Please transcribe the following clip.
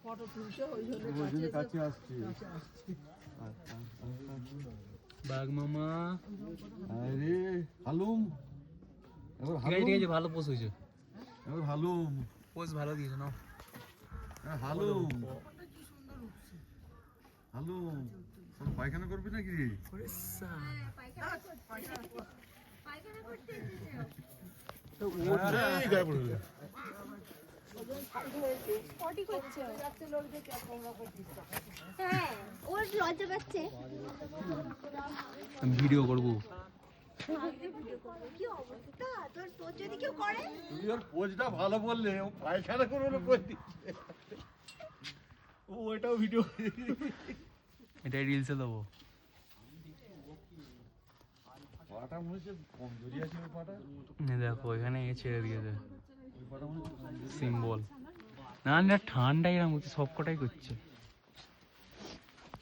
Photo তুলছে ওই জন্য কাছে আসছি। বাঘ মামা আরে হালুম, এবার ঠিক আছে ঠিক আছে, ভালো পোজ হয়েছে, এবার হালুম, পোজ ভালো দিয়েছে না। হালুম হালুম, সব পায়খানা করবি নাকি? হ্যাঁ, ওর লজ্জা পাচ্ছে। ভিডিও করবো। কি অবস্থা তোর? তোর যদি কেউ করে, তুমি ওর পোজটা ভালো বললে, ও পায়খানা করে হলো পোজ দিচ্ছে। ও ওইটাও ভিডিও, এটাই রিলসে দেবো। পাটা মনে হচ্ছে কমজোরি আছে, ওই পাটা, দেখো এখানে ছেড়ে দিয়েছে ওই পাটা মনে হচ্ছে কমজোরি। সিম্বল। না না, ঠান্ডা এরকম হচ্ছে, সব কটাই করছে।